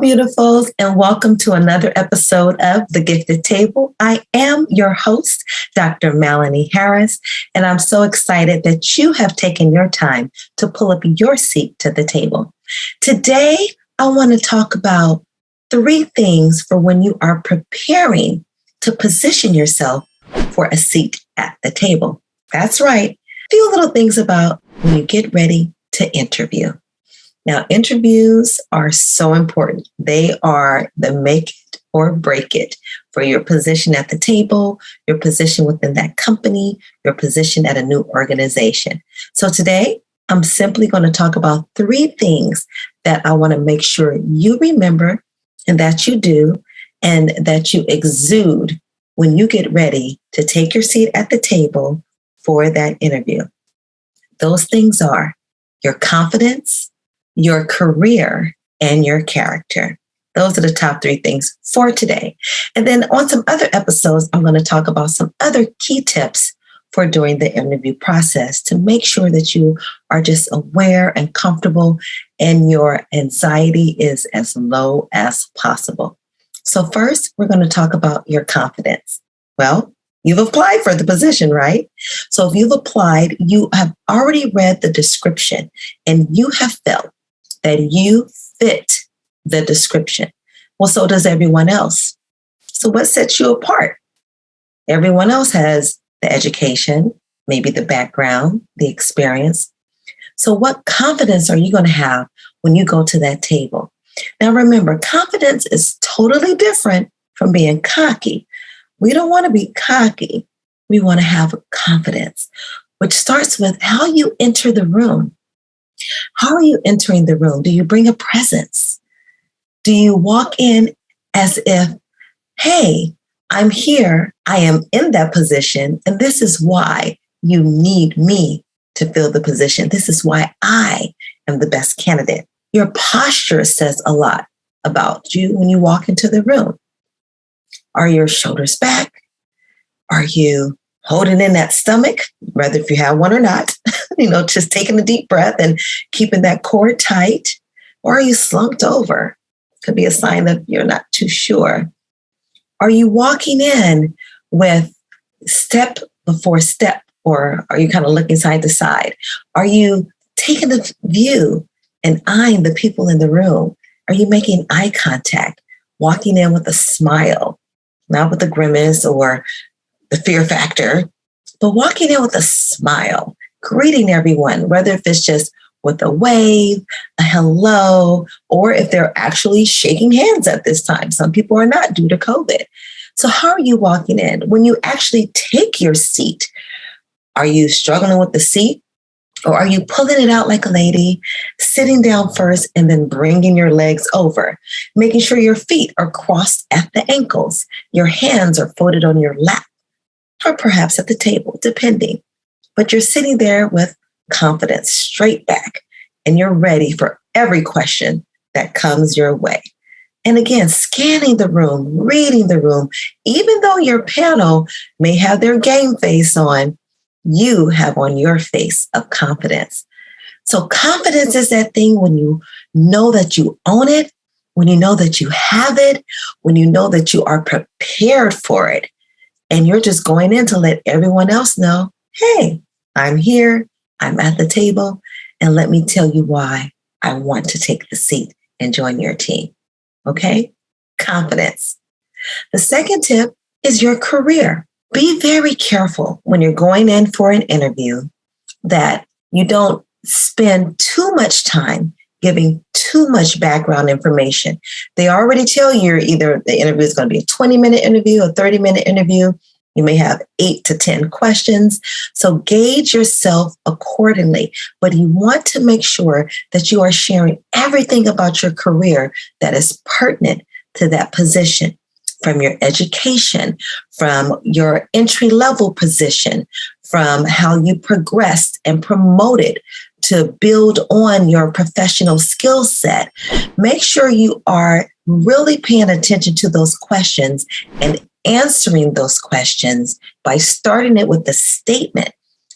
beautifuls, and welcome to another episode of The Gifted Table. I am your host, Dr. Melanie Harris, and I'm so excited that you have taken your time to pull up your seat to the table. Today, I want to talk about 3 things for when you are preparing to position yourself for a seat at the table. That's right, a few little things about when you get ready to interview. Now, interviews are so important. They are the make it or break it for your position at the table, your position within that company, your position at a new organization. So today, I'm simply going to talk about 3 things that I want to make sure you remember and that you do and that you exude when you get ready to take your seat at the table for that interview. Those things are your confidence, your career, and your character. Those are the top 3 things for today. And then on some other episodes, I'm going to talk about some other key tips for during the interview process to make sure that you are just aware and comfortable and your anxiety is as low as possible. So first, we're going to talk about your confidence. Well, you've applied for the position, right? So if you've applied, you have already read the description and you have felt that you fit the description. Well, so does everyone else. So what sets you apart? Everyone else has the education, maybe the background, the experience. So what confidence are you going to have when you go to that table? Now, remember, confidence is totally different from being cocky. We don't want to be cocky. We want to have confidence, which starts with how you enter the room. How are you entering the room? Do you bring a presence? Do you walk in as if, hey, I'm here, I am in that position, and this is why you need me to fill the position. This is why I am the best candidate. Your posture says a lot about you when you walk into the room. Are your shoulders back? Are you holding in that stomach, whether if you have one or not, just taking a deep breath and keeping that core tight? Or are you slumped over? Could be a sign that you're not too sure. Are you walking in with step before step, or are you kind of looking side to side? Are you taking a view and eyeing the people in the room? Are you making eye contact, walking in with a smile, not with a grimace or the fear factor, but walking in with a smile, greeting everyone, whether if it's just with a wave, a hello, or if they're actually shaking hands at this time. Some people are not due to COVID. So how are you walking in? When you actually take your seat, are you struggling with the seat? Or are you pulling it out like a lady, sitting down first and then bringing your legs over, making sure your feet are crossed at the ankles, your hands are folded on your lap, or perhaps at the table, depending. But you're sitting there with confidence, straight back, and you're ready for every question that comes your way. And again, scanning the room, reading the room, even though your panel may have their game face on, you have on your face of confidence. So confidence is that thing when you know that you own it, when you know that you have it, when you know that you are prepared for it. And you're just going in to let everyone else know, hey, I'm here, I'm at the table, and let me tell you why I want to take the seat and join your team. Okay? Confidence. The second tip is your career. Be very careful when you're going in for an interview that you don't spend too much time giving too much background information. They already tell you either the interview is going to be a 20-minute interview, a 30-minute interview. You may have 8 to 10 questions. So gauge yourself accordingly. But you want to make sure that you are sharing everything about your career that is pertinent to that position, from your education, from your entry-level position, from how you progressed and promoted to build on your professional skill set. Make sure you are really paying attention to those questions and answering those questions by starting it with the statement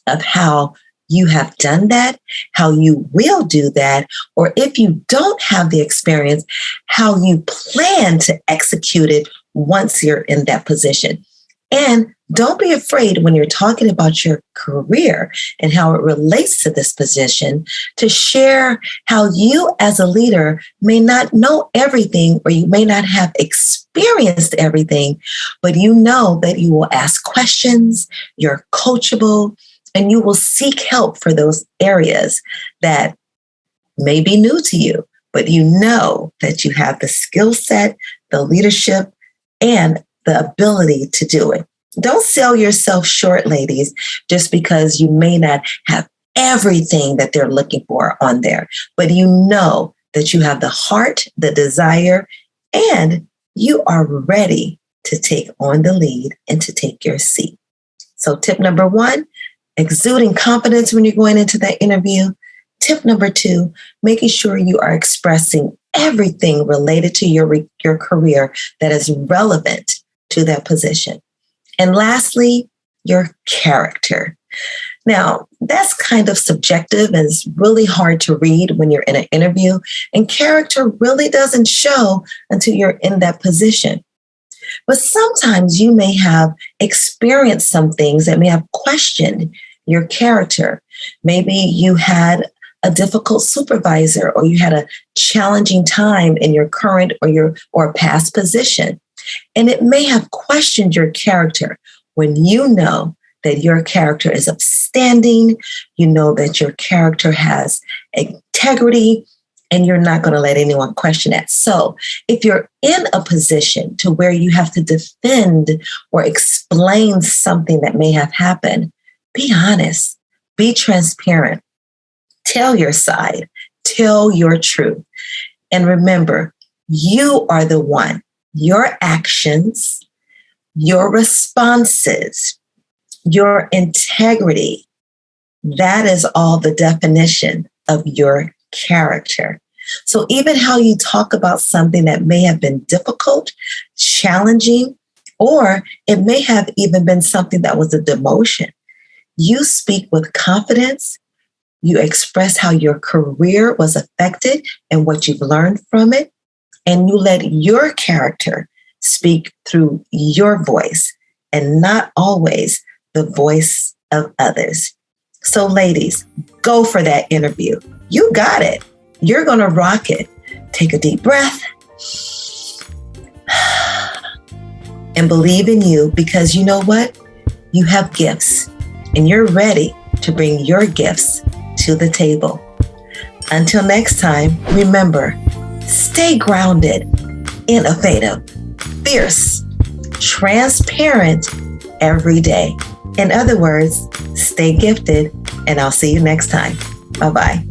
of how you have done that, how you will do that, or if you don't have the experience, how you plan to execute it once you're in that position. And don't be afraid when you're talking about your career and how it relates to this position to share how you as a leader may not know everything, or you may not have experienced everything, but you know that you will ask questions, you're coachable, and you will seek help for those areas that may be new to you, but you know that you have the skill set, the leadership, and the ability to do it. Don't sell yourself short, ladies, just because you may not have everything that they're looking for on there, but you know that you have the heart, the desire, and you are ready to take on the lead and to take your seat. So tip number 1, exuding confidence when you're going into that interview. Tip number 2, making sure you are expressing everything related to your career that is relevant to that position. And lastly, your character. Now, that's kind of subjective and it's really hard to read when you're in an interview. And character really doesn't show until you're in that position. But sometimes you may have experienced some things that may have questioned your character. Maybe you had a difficult supervisor, or you had a challenging time in your current or past position. And it may have questioned your character. When you know that your character is upstanding, you know that your character has integrity, and you're not going to let anyone question that. So if you're in a position to where you have to defend or explain something that may have happened, be honest, be transparent, tell your side, tell your truth. And remember, you are the one. Your actions, your responses, your integrity, that is all the definition of your character. So even how you talk about something that may have been difficult, challenging, or it may have even been something that was a demotion, you speak with confidence. You express how your career was affected and what you've learned from it. And you let your character speak through your voice and not always the voice of others. So ladies, go for that interview. You got it. You're going to rock it. Take a deep breath and believe in you, because you know what? You have gifts and you're ready to bring your gifts to the table. Until next time, remember, stay grounded, innovative, fierce, transparent every day. In other words, stay gifted, and I'll see you next time. Bye-bye.